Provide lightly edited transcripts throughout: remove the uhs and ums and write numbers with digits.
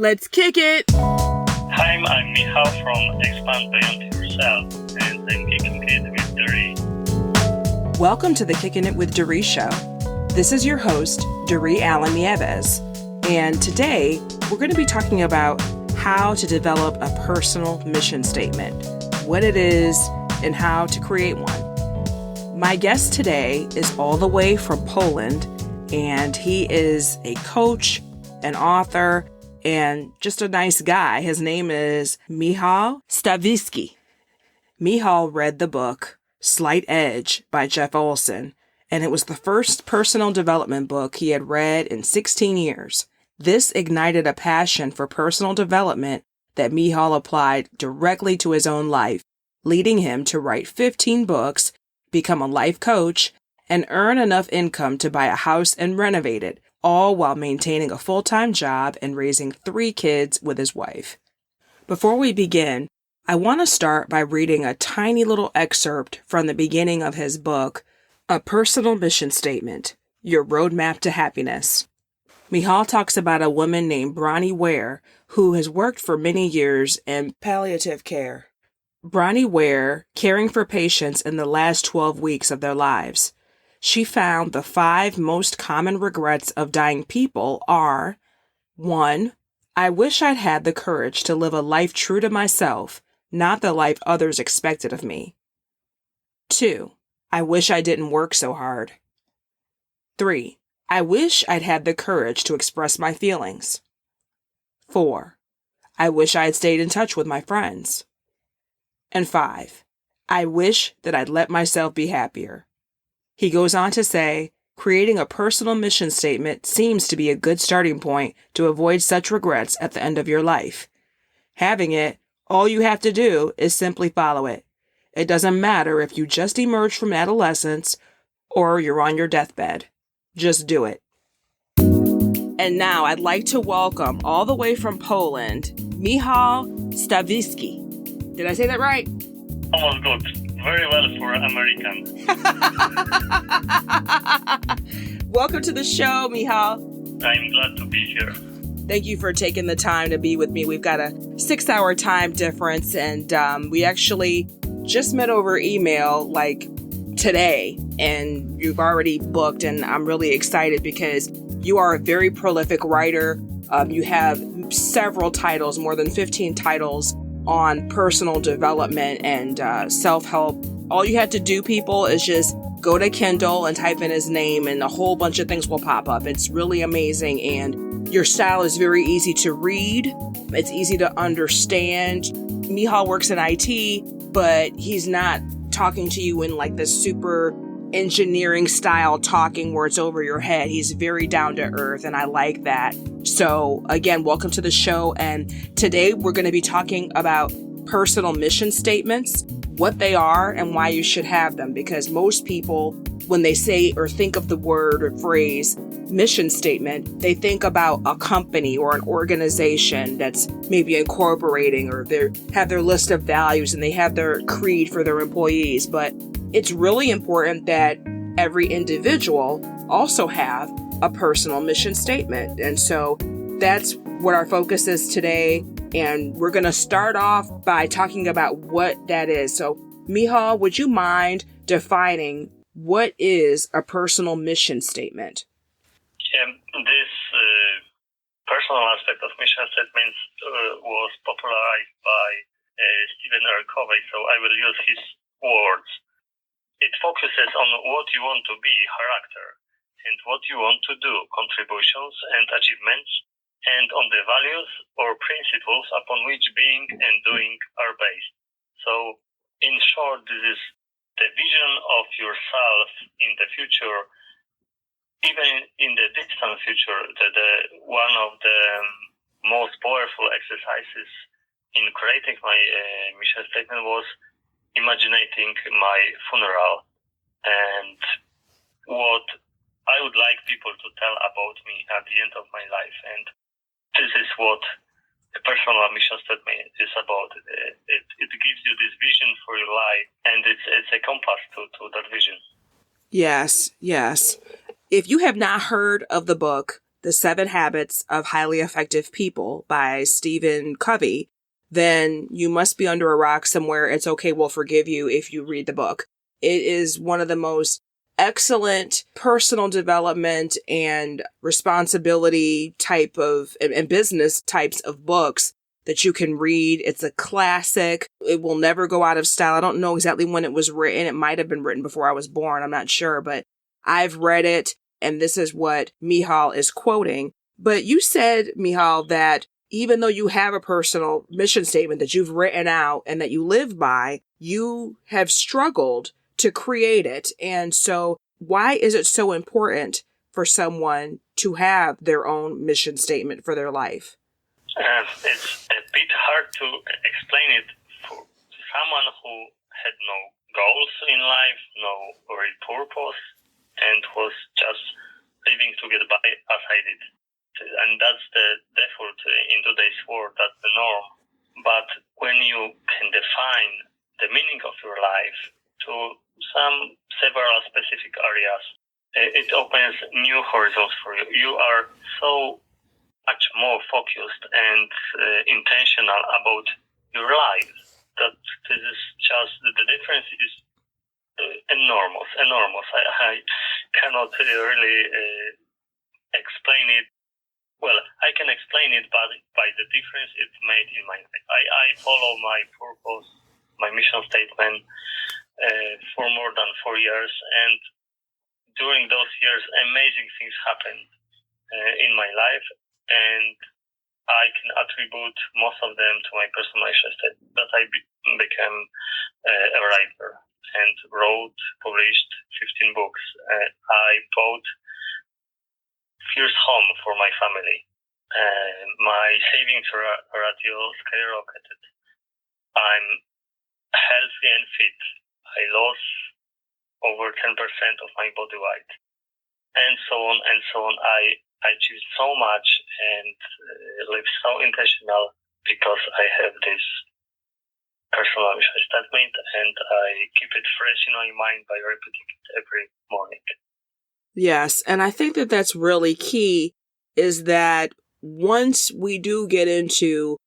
Let's kick it! Hi, I'm Michal from Expand Beyond Yourself, and I'm kicking it with Duri. Welcome to the Kicking It with Duri show. This is your host, Duri Allen Nieves, and today we're going to be talking about how to develop a personal mission statement, what it is, and how to create one. My guest today is all the way from Poland, and he is a coach, an author, and just a nice guy. His name is Michal Stawicki. Michal read the book Slight Edge by Jeff Olson, and it was the first personal development book he had read in 16 years. This ignited a passion for personal development that Michal applied directly to his own life, leading him to write 15 books, become a life coach, and earn enough income to buy a house and renovate it, all while maintaining a full-time job and raising 3 kids with his wife. Before we begin, I want to start by reading a tiny little excerpt from the beginning of his book, A Personal Mission Statement, Your Roadmap to Happiness. Michal talks about a woman named Bronnie Ware who has worked for many years in palliative care. Bronnie Ware caring for patients in the last 12 weeks of their lives. She found the 5 most common regrets of dying people are: 1. I wish I'd had the courage to live a life true to myself, not the life others expected of me. 2. I wish I didn't work so hard. 3. I wish I'd had the courage to express my feelings. 4. I wish I had stayed in touch with my friends. And 5. I wish that I'd let myself be happier. He goes on to say, creating a personal mission statement seems to be a good starting point to avoid such regrets at the end of your life. Having it, all you have to do is simply follow it. It doesn't matter if you just emerged from adolescence or you're on your deathbed. Just do it. And now I'd like to welcome all the way from Poland, Michal Stawicki. Did I say that right? Almost good. Very well for American. Welcome to the show, Michal. I'm glad to be here. Thank you for taking the time to be with me. We've got a 6-hour time difference, and we actually just met over email today, and you've already booked, and I'm really excited because you are a very prolific writer. You have several titles, more than 15 titles on personal development and self-help. All you have to do, people, is just go to Kindle and type in his name, and a whole bunch of things will pop up. It's really amazing, and your style is very easy to read. It's easy to understand. Michal works in IT, but he's not talking to you in this super engineering style talking where it's over your head. He's very down to earth, and I like that. So again, welcome to the show. And today we're going to be talking about personal mission statements, what they are and why you should have them. Because most people, when they say or think of the word or phrase mission statement, they think about a company or an organization that's maybe incorporating, or they have their list of values and they have their creed for their employees. But it's really important that every individual also have a personal mission statement. And so that's what our focus is today. And we're going to start off by talking about what that is. So, Michal, would you mind defining what is a personal mission statement? Yeah, this personal aspect of mission statements was popularized by Stephen R. Covey, so I will use his words. It focuses on what you want to be, character, and what you want to do, contributions and achievements, and on the values or principles upon which being and doing are based. So, in short, this is the vision of yourself in the future, even in the distant future. One of the most powerful exercises in creating my mission statement was imagining my funeral and what I would like people to tell about me at the end of my life. And this is what a personal mission statement is about. It gives you this vision for your life, and it's a compass to that vision. Yes. If you have not heard of the book, The 7 Habits of Highly Effective People by Stephen Covey, then you must be under a rock somewhere. It's okay, we'll forgive you if you read the book. It is one of the most excellent personal development and responsibility type of and business types of books that you can read. It's a classic. It will never go out of style. I don't know exactly when it was written. It might have been written before I was born. I'm not sure, but I've read it, and this is what Michal is quoting. But you said, Michal, that even though you have a personal mission statement that you've written out and that you live by, you have struggled to create it. And so why is it so important for someone to have their own mission statement for their life? It's a bit hard to explain it for someone who had no goals in life, no real purpose, and was just living to get by as I did. And that's the default in today's world, that's the norm. But when you can define the meaning of your life to several specific areas, it opens new horizons for you. You are so much more focused and intentional about your life that this is just, the difference is enormous. I cannot really explain it. Well, I can explain it by the difference it's made in my life. I follow my purpose, my mission statement for more than 4 years, and during those years, amazing things happened in my life, and I can attribute most of them to my personal mission statement, that I became a writer and published 15 books. I bought first home for my family. My savings ratio skyrocketed. I'm healthy and fit. I lost over 10% of my body weight, and so on and so on. I achieved so much and live so intentional because I have this personal mission statement, and I keep it fresh in my mind by repeating it every morning. Yes, and I think that that's really key, is that once we do get into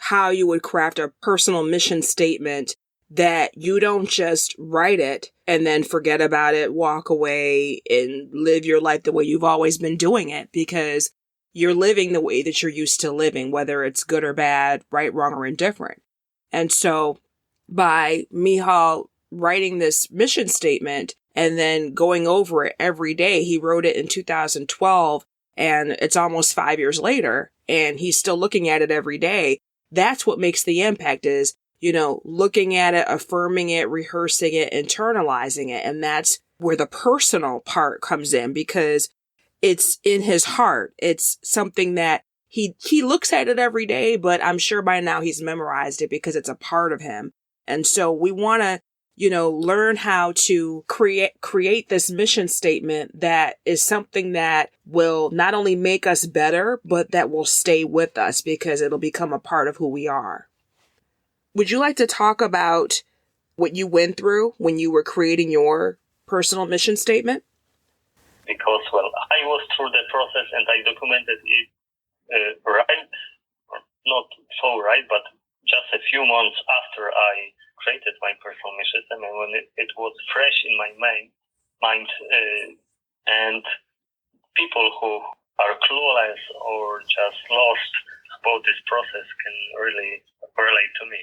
how you would craft a personal mission statement, that you don't just write it and then forget about it, walk away, and live your life the way you've always been doing it, because you're living the way that you're used to living, whether it's good or bad, right, wrong, or indifferent. And so by Michal writing this mission statement and then going over it every day, he wrote it in 2012, and it's almost 5 years later, and he's still looking at it every day. That's what makes the impact, is, looking at it, affirming it, rehearsing it, internalizing it. And that's where the personal part comes in, because it's in his heart. It's something that he looks at it every day, but I'm sure by now he's memorized it because it's a part of him. And so we want to, learn how to create this mission statement that is something that will not only make us better, but that will stay with us because it'll become a part of who we are. Would you like to talk about what you went through when you were creating your personal mission statement? Because, I was through the process and I documented it right, or not so right, but just a few months after I created my personal mission statement, when it was fresh in my mind, and people who are clueless or just lost about this process can really relate to me.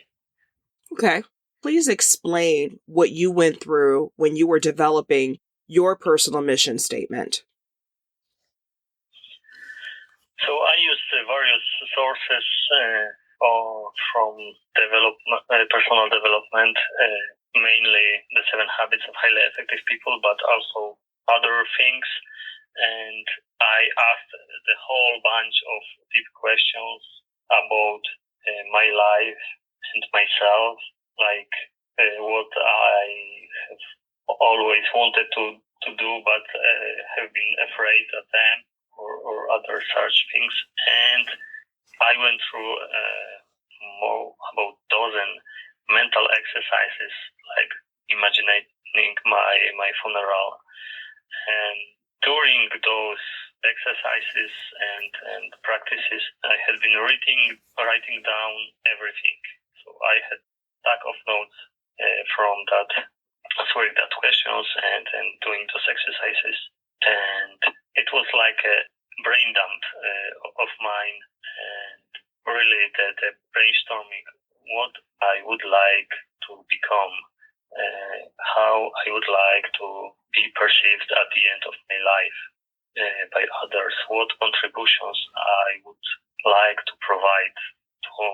Okay. Please explain what you went through when you were developing your personal mission statement. So I used various sources from personal development, mainly the 7 Habits of Highly Effective People, but also other things. And I asked the whole bunch of deep questions about my life and myself, like what I have always wanted to do, but have been afraid of them, or other such things. And I went through more about dozen mental exercises, like imagining my funeral. And during those exercises and practices. I had been writing down everything. So I had stack of notes from that, answering that questions and doing those exercises. And it was like a brain dump of mine, and really the brainstorming what I would like to become, how I would like to be perceived at the end of my life by others, what contributions I would like to provide to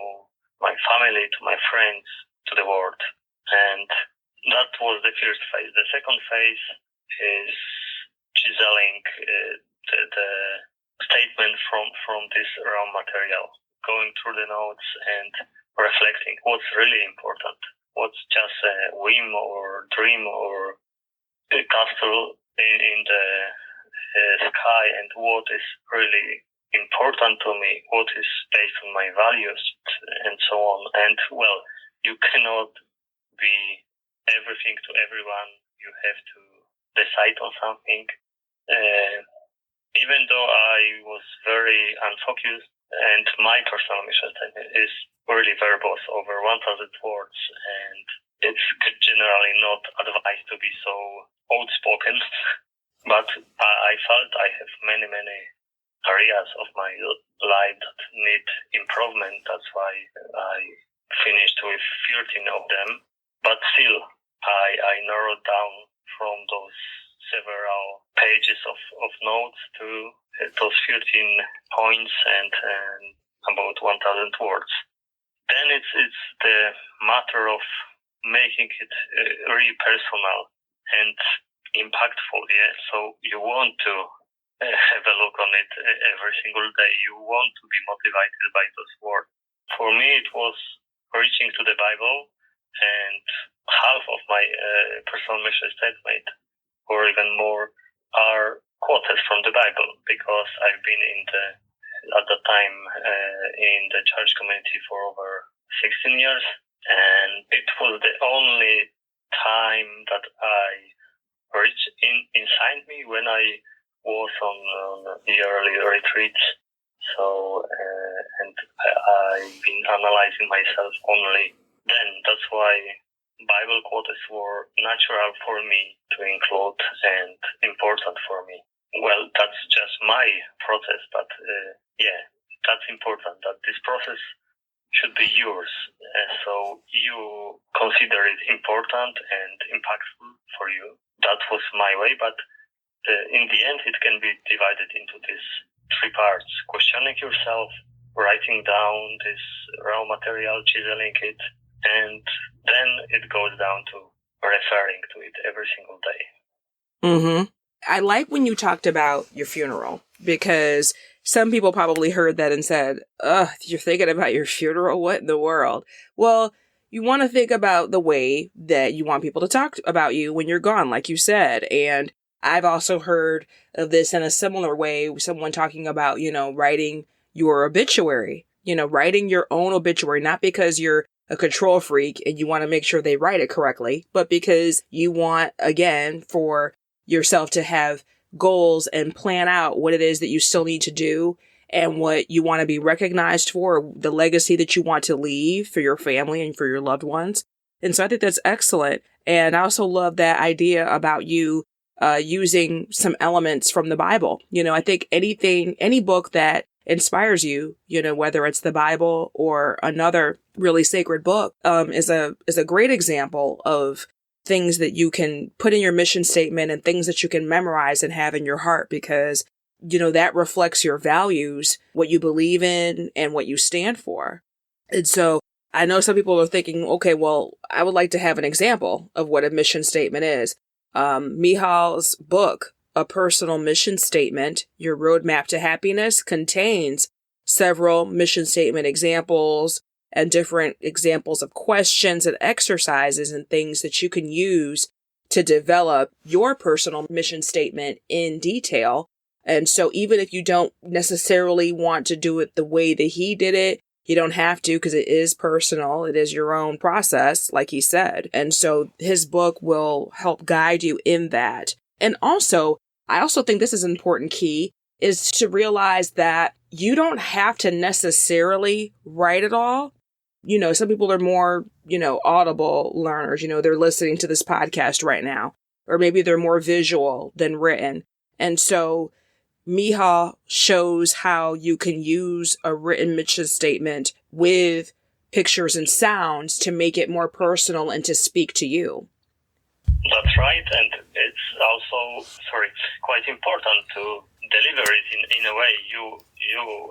my family, to my friends, to the world. And that was the first phase. The second phase is chiseling the statement from this raw material, going through the notes and reflecting what's really important, what's just a whim or dream or a castle in the sky, and what is really important to me, what is based on my values, and so on. And well, you cannot be everything to everyone. You have to decide on something. Even though I was very unfocused, and my personal mission statement is really verbose, over 1,000 words, and it's generally not advised to be so outspoken. But I felt I have many areas of my life that need improvement. That's why I finished with 13 of them. But still, I narrowed down from those several pages of notes to those 13 points and about 1,000 words. Then it's the matter of making it really personal and impactful. Yeah, so you want to have a look on it every single day. You want to be motivated by those words. For me, it was reaching to the Bible, and half of my personal mission statement, or even more, are quotes from the Bible, because I've been at the time in the church community for over 16 years, and it was the only time that I reached inside me when I was on yearly retreats. So, and I've been analyzing myself only then. That's why Bible quotes were natural for me to include and important for me. Well, that's just my process, but yeah, that's important, that this process should be yours. So you consider it important and impactful for you. That was my way, but in the end, it can be divided into these three parts: questioning yourself, writing down this raw material, chiseling it, and then it goes down to referring to it every single day. Mm-hmm. I like when you talked about your funeral, because some people probably heard that and said, ugh, you're thinking about your funeral? What in the world? Well, you want to think about the way that you want people to talk about you when you're gone, like you said. And I've also heard of this in a similar way, someone talking about, writing your obituary, writing your own obituary, not because you're a control freak and you want to make sure they write it correctly, but because you want, again, for yourself to have goals and plan out what it is that you still need to do and what you want to be recognized for, the legacy that you want to leave for your family and for your loved ones. And so I think that's excellent. And I also love that idea about you using some elements from the Bible. I think any book that inspires you, whether it's the Bible or another really sacred book, is a great example of things that you can put in your mission statement and things that you can memorize and have in your heart, because, that reflects your values, what you believe in and what you stand for. And so I know some people are thinking, okay, well, I would like to have an example of what a mission statement is. Michal's book, A Personal Mission Statement, Your Roadmap to Happiness, contains several mission statement examples and different examples of questions and exercises and things that you can use to develop your personal mission statement in detail. And so even if you don't necessarily want to do it the way that he did it, you don't have to, because it is personal. It is your own process, like he said. And so his book will help guide you in that. And also, I also think this is an important key. is to realize that you don't have to necessarily write it all. Some people are more, audible learners. They're listening to this podcast right now, or maybe they're more visual than written. And so Michal shows how you can use a written mission statement with pictures and sounds to make it more personal and to speak to you. That's right, and it's also quite important to deliver it in a way you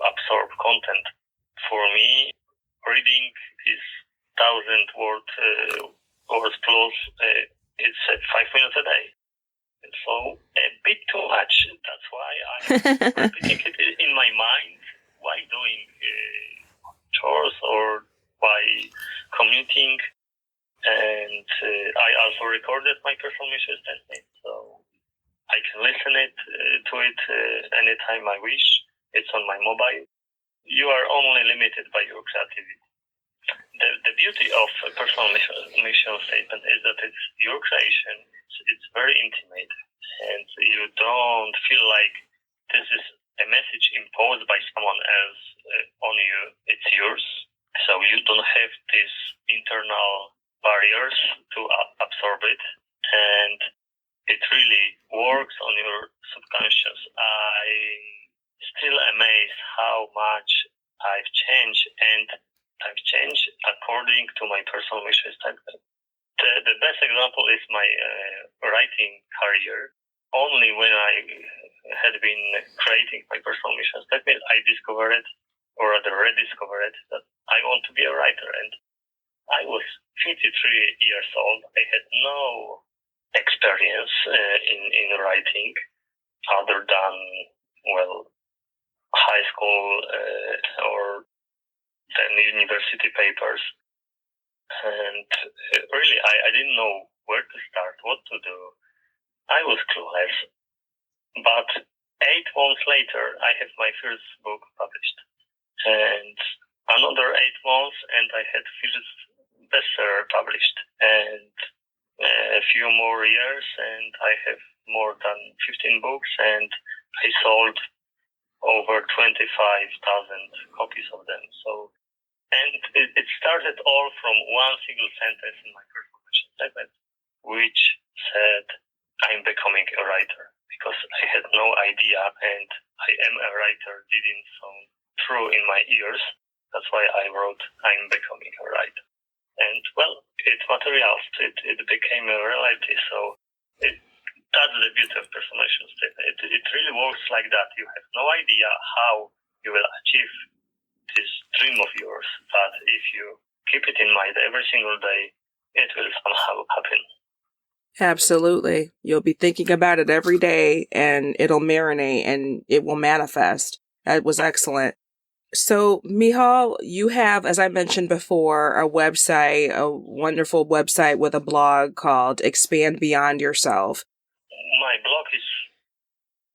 absorb content. For me, reading is 1,000 words plus. It's 5 minutes a day. So a bit too much. That's why I'm repeating it in my mind while doing chores or by commuting. And I also recorded my personal mission statement, so I can listen to it anytime I wish. It's on my mobile. You are only limited by your creativity. The beauty of a personal mission statement is that it's your creation. It's very intimate, and you don't feel like this is a message imposed by someone else on you. It's yours, so you don't have these internal barriers to absorb it, and it really works on your subconscious. I'm still amazed how much I've changed, and I've changed according to my personal mission statement. The best example is my writing career. Only when I had been creating my personal mission statement, I discovered, or rather rediscovered, that I want to be a writer. And I was 53 years old. I had no experience in writing other than, high school or then university papers. And really, I didn't know where to start, what to do. I was clueless. But 8 months later, I have my first book published. And another 8 months, and I had first bestseller published. And a few more years, and I have more than 15 books, and I sold over 25,000 copies of them. So, and it started all from one single sentence in my personal mission statement, which said, "I'm becoming a writer," because I had no idea, and I am a writer didn't sound true in my ears. That's why I wrote, "I'm becoming a writer." And it materialized. It became a reality. So that's the beauty of personal mission statement. It really works like that. You have no idea how you will achieve this dream of yours, but if you keep it in mind every single day, it will somehow happen. Absolutely. You'll be thinking about it every day, and it'll marinate and it will manifest. That was excellent. So, Michal, you have, as I mentioned before, a website, a wonderful website with a blog called Expand Beyond Yourself. My blog is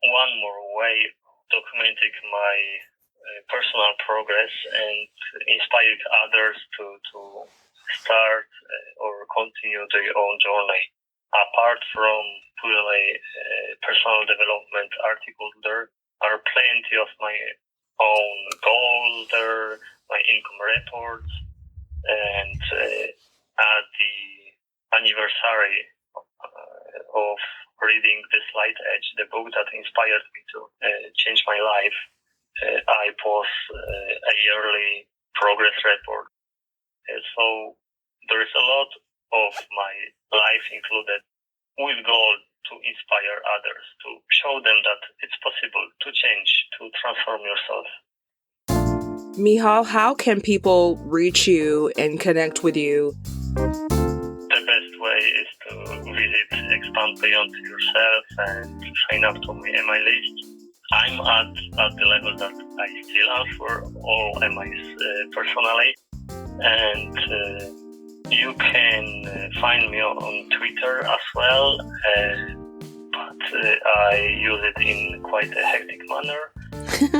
one more way of documenting my personal progress and inspiring others to start or continue their own journey. Apart from purely personal development articles, there are plenty of my own goals there, my income reports, and at the anniversary of reading The Slight Edge, the book that inspired me to change my life, I post a yearly progress report. So there is a lot of my life included with goal to inspire others, to show them that it's possible to change, to transform yourself. Michal, how can people reach you and connect with you? The best way is to visit Expand Beyond Yourself and sign up to my MI list. I'm at the level that I still answer all MIs personally, and you can find me on Twitter as well, but I use it in quite a hectic manner.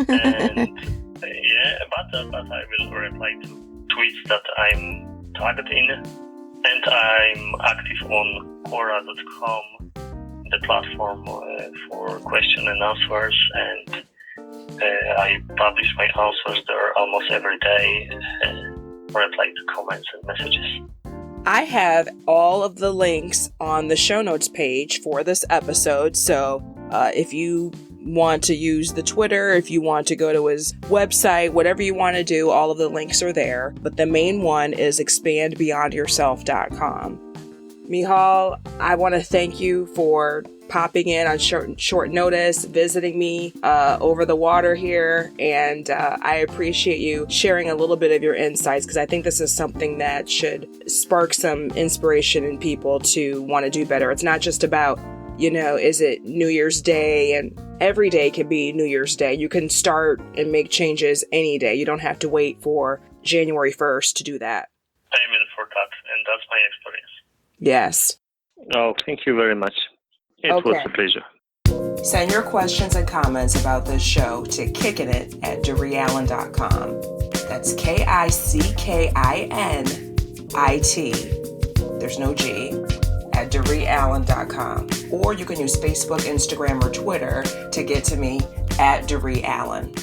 And but I will reply to tweets that I'm tagged in. And I'm active on Quora.com, the platform for question and answers. And I publish my answers there almost every day, reply to comments and messages. I have all of the links on the show notes page for this episode, so if you want to use the Twitter, if you want to go to his website, whatever you want to do, all of the links are there. But the main one is expandbeyondyourself.com. Michal, I want to thank you for popping in on short notice, visiting me over the water here, and I appreciate you sharing a little bit of your insights, because I think this is something that should spark some inspiration in people to want to do better. It's not just about, is it New Year's Day? And every day can be New Year's Day. You can start and make changes any day. You don't have to wait for January 1st to do that. Amen for that, and that's my experience. Yes. Oh, thank you very much. It was a pleasure. Send your questions and comments about this show to kickinit@DorieAllen.com. That's KICKINIT. There's no G. At DorieAllen.com. Or you can use Facebook, Instagram, or Twitter to get to me at Dorie Allen.